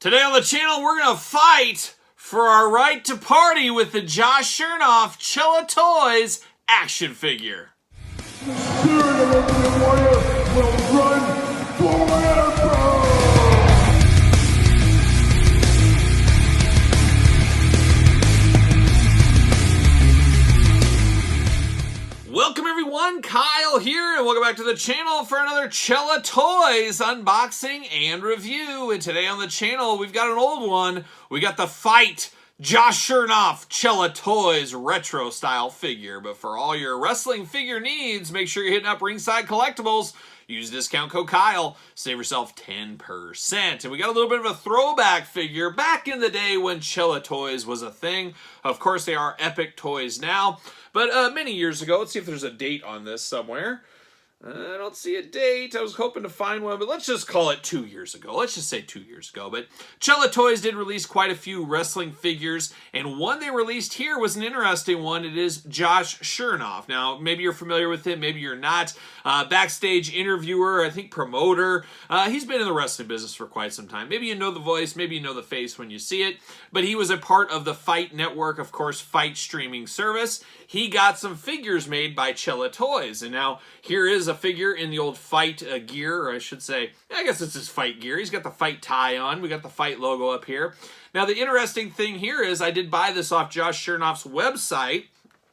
Today on the channel, we're going to fight for our right to party with the Josh Shernoff Chella Toys action figure. The spirit of Ultimate Warrior will run forever! Welcome everyone, Kyle here, and welcome back to the channel for another Chella Toys unboxing and review. And today on the channel, we've got an old one. We got the Fight Josh Shernoff Chella Toys retro style figure. But for all your wrestling figure needs, make sure you're hitting up Ringside Collectibles. Use discount code Kyle, save yourself 10%. And we got a little bit of a throwback figure back in the day when Chella Toys was a thing. Of course, they are Epic Toys now. But many years ago, let's see if there's a date on this somewhere. I don't see a date. I was hoping to find one, but let's just call it 2 years ago. Let's just say 2 years ago. But Chella Toys did release quite a few wrestling figures, and one they released here was an interesting one. It is Josh Shernoff. Now, maybe you're familiar with him, maybe you're not. Backstage interviewer, I think promoter. He's been in the wrestling business for quite some time. Maybe you know the voice, maybe you know the face when you see it, but he was a part of the Fight Network, of course, Fight streaming service. He got some figures made by Chella Toys, and now here is a figure in the old Fight gear, or I should say, I guess it's his Fight gear. He's got the Fight tie on. We got the Fight logo up here. Now, the interesting thing here is I did buy this off Josh Shernoff's website,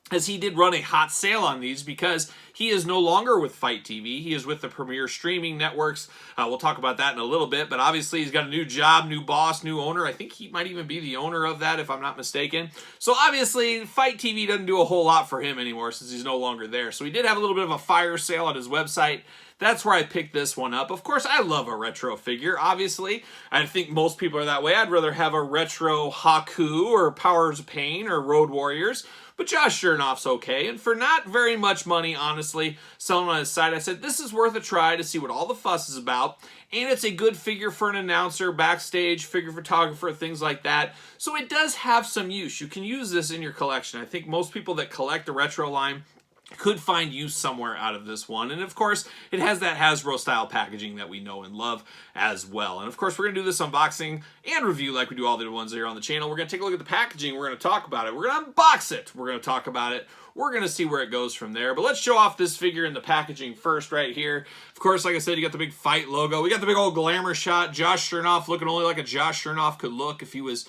as he did run a hot sale on these because he is no longer with Fight TV. He is with the premier streaming networks. We'll talk about that in a little bit, but obviously he's got a new job, new boss, new owner. I think he might even be the owner of that if I'm not mistaken. So obviously Fight TV doesn't do a whole lot for him anymore since he's no longer there. So he did have a little bit of a fire sale on his website. That's where I picked this one up. Of course, I love a retro figure, obviously. I think most people are that way. I'd rather have a retro Haku or Powers of Pain or Road Warriors. But Josh Shernoff's okay. And for not very much money, honestly, selling on his site, I said, this is worth a try to see what all the fuss is about. And it's a good figure for an announcer, backstage, figure photographer, things like that. So it does have some use. You can use this in your collection. I think most people that collect the retro line could find use somewhere out of this one. And of course, it has that Hasbro style packaging that we know and love as well. And of course, we're going to do this unboxing and review like we do all the other ones here on the channel. We're going to take a look at the packaging. We're going to talk about it. We're going to unbox it. We're going to talk about it. We're going to see where it goes from there. But let's show off this figure in the packaging first right here. Of course, like I said, you got the big Fight logo. We got the big old glamour shot. Josh Shernoff looking only like a Josh Shernoff could look if he was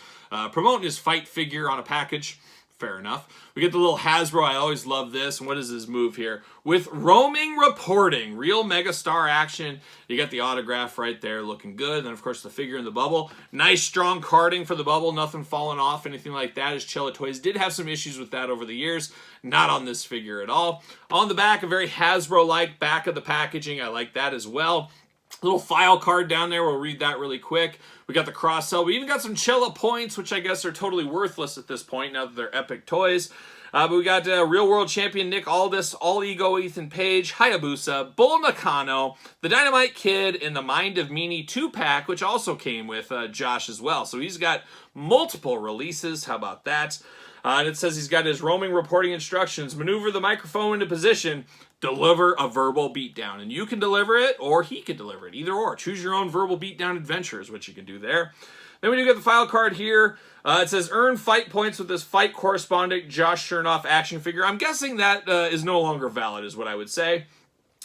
promoting his Fight figure on a package. Fair enough. We get the little Hasbro. I always love this. And what is his move here? With roaming reporting. Real megastar action. You got the autograph right there looking good. And then, of course, the figure in the bubble. Nice, strong carding for the bubble. Nothing falling off, anything like that. As Chella Toys did have some issues with that over the years. Not on this figure at all. On the back, a very Hasbro-like back of the packaging. I like that as well. Little file card down there. We'll read that really quick. We got the cross-sell. We even got some Chella points, which I guess are totally worthless at this point now that they're Epic Toys. But we got Real World Champion Nick Aldis, All Ego Ethan Page, Hayabusa, Bull Nakano, the Dynamite Kid, and the Mind of Meanie 2-pack, which also came with Josh as well. So he's got multiple releases. How about that? And it says he's got his roaming reporting instructions. Maneuver the microphone into position. Deliver a verbal beatdown. And you can deliver it, or he can deliver it. Either or. Choose your own verbal beatdown adventure is what you can do there. Then we do get the file card here. It says, earn fight points with this Fight correspondent Josh Shernoff action figure. I'm guessing that is no longer valid, is what I would say.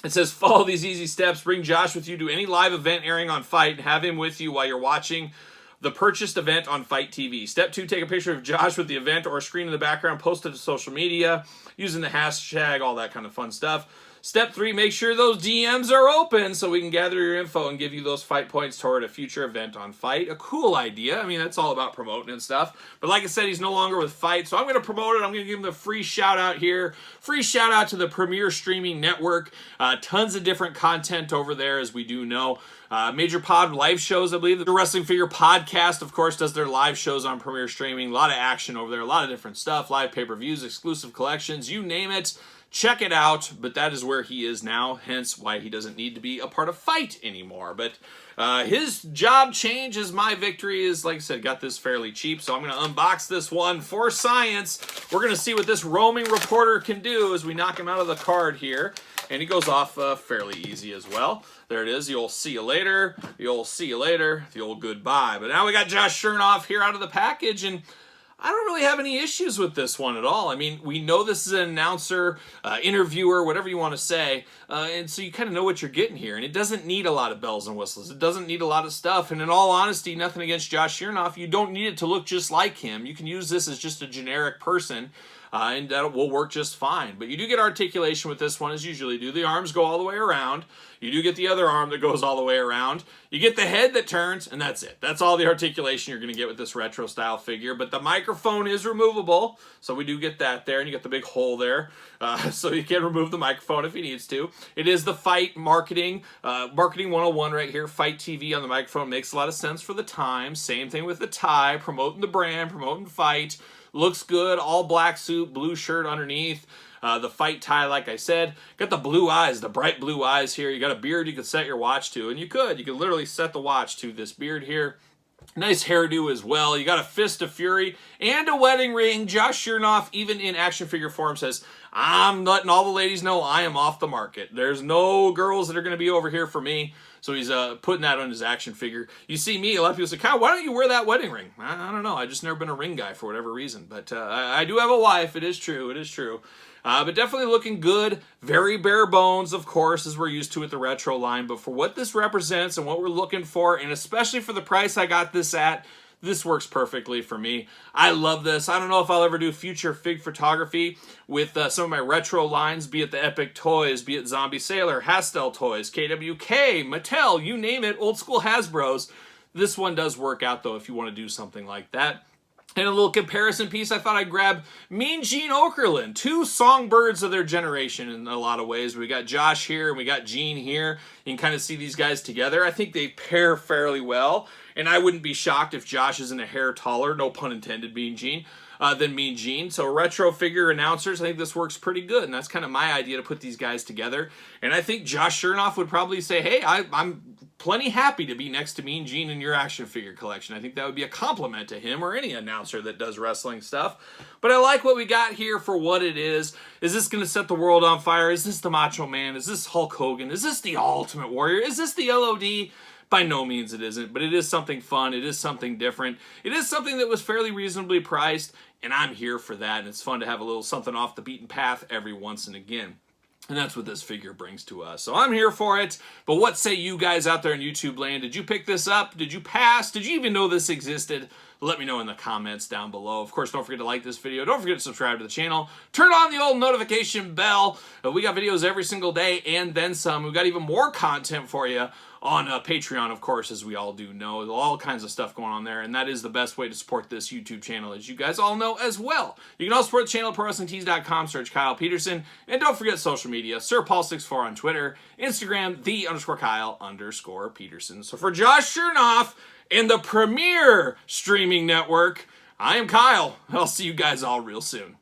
It says, follow these easy steps. Bring Josh with you to any live event airing on Fight and have him with you while you're watching the purchased event on Fight TV. Step 2, take a picture of Josh with the event or a screen in the background, post it to social media, using the hashtag, all that kind of fun stuff. Step 3, make sure those DMs are open so we can gather your info and give you those Fight points toward a future event on Fight. A cool idea. I mean, that's all about promoting and stuff. But like I said, he's no longer with Fight, so I'm going to promote it. I'm going to give him the free shout out here. Free shout out to the premier streaming network. Tons of different content over there, as we do know. Major Pod live shows, I believe. The Wrestling Figure Podcast, of course, does their live shows on Premier Streaming. A lot of action over there. A lot of different stuff. Live pay-per-views, exclusive collections, you name it. Check it out, but that is where he is now, hence why he doesn't need to be a part of Fight anymore. But his job change is my victory is, like I said, got this fairly cheap, so I'm going to unbox this one for science. We're going to see what this roaming reporter can do as we knock him out of the card here. and he goes off fairly easy as well. There it is, the old see you later, the old see you later, the old goodbye. But now we got Josh Shernoff here out of the package, and I don't really have any issues with this one at all. I mean, we know this is an announcer, interviewer, whatever you want to say, and so you kind of know what you're getting here. And it doesn't need a lot of bells and whistles. It doesn't need a lot of stuff. And in all honesty, nothing against Josh Shernoff. You don't need it to look just like him. You can use this as just a generic person, and that will work just fine. But you do get articulation with this one, as you usually do. The arms go all the way around. You do get the other arm that goes all the way around. You get the head that turns, and that's it. That's all the articulation you're going to get with this retro style figure. But the microphone is removable, so we do get that there, and you get the big hole there, so you can remove the microphone if he needs to. It is the Fight marketing 101 right here. Fight TV on the microphone makes a lot of sense for the time. Same thing with the tie, promoting the brand, promoting Fight. Looks good, all black suit, blue shirt underneath. The Fight tie, like I said. Got the blue eyes, the bright blue eyes here. You got a beard you could set your watch to, and you could literally set the watch to this beard here. Nice hairdo as well. You got a fist of fury and a wedding ring. Josh Shernoff, even in action figure form, says, I'm letting all the ladies know I am off the market. There's no girls that are going to be over here for me. So he's putting that on his action figure. You see me, a lot of people say, Kyle, why don't you wear that wedding ring? I don't know. I've just never been a ring guy for whatever reason. But I do have a wife. It is true. It is true. But definitely looking good. Very bare bones, of course, as we're used to with the retro line. But for what this represents and what we're looking for, and especially for the price I got this at, this works perfectly for me. I love this. I don't know if I'll ever do future fig photography with some of my retro lines, be it the Epic Toys, be it Zombie Sailor, Hastel Toys, KWK, Mattel, you name it, old school Hasbros. This one does work out, though, if you want to do something like that. And a little comparison piece, I thought I'd grab Mean Gene Okerlund, two songbirds of their generation in a lot of ways. We got Josh here and we got Gene here. You can kind of see these guys together. I think they pair fairly well, and I wouldn't be shocked if Josh isn't a hair taller, no pun intended, Mean Gene, than Mean Gene. So retro figure announcers, I think this works pretty good, and that's kind of my idea to put these guys together. And I think Josh Shernoff would probably say, hey, I'm plenty happy to be next to Mean Gene in your action figure collection. I think that would be a compliment to him or any announcer that does wrestling stuff. But I like what we got here for what it is. Is this going to set the world on fire? Is this the Macho Man? Is this Hulk Hogan? Is this the Ultimate Warrior? Is this the LOD? By no means it isn't, but it is something fun. It is something different. It is something that was fairly reasonably priced, and I'm here for that, and it's fun to have a little something off the beaten path every once and again. And that's what this figure brings to us. So I'm here for it. But what say you guys out there in YouTube land? Did you pick this up? Did you pass? Did you even know this existed? Let me know in the comments down below. Of course, don't forget to like this video. Don't forget to subscribe to the channel. Turn on the old notification bell. We got videos every single day and then some. We've got even more content for you on Patreon, of course, as we all do know. All kinds of stuff going on there, and that is the best way to support this YouTube channel, as you guys all know as well. You can also support the channel at ProWrestlingTees.com, search Kyle Peterson, and don't forget social media, SirPaul64 on Twitter, Instagram, _Kyle_Peterson. So for Josh Shernoff and the premier streaming network, I am Kyle. I'll see you guys all real soon.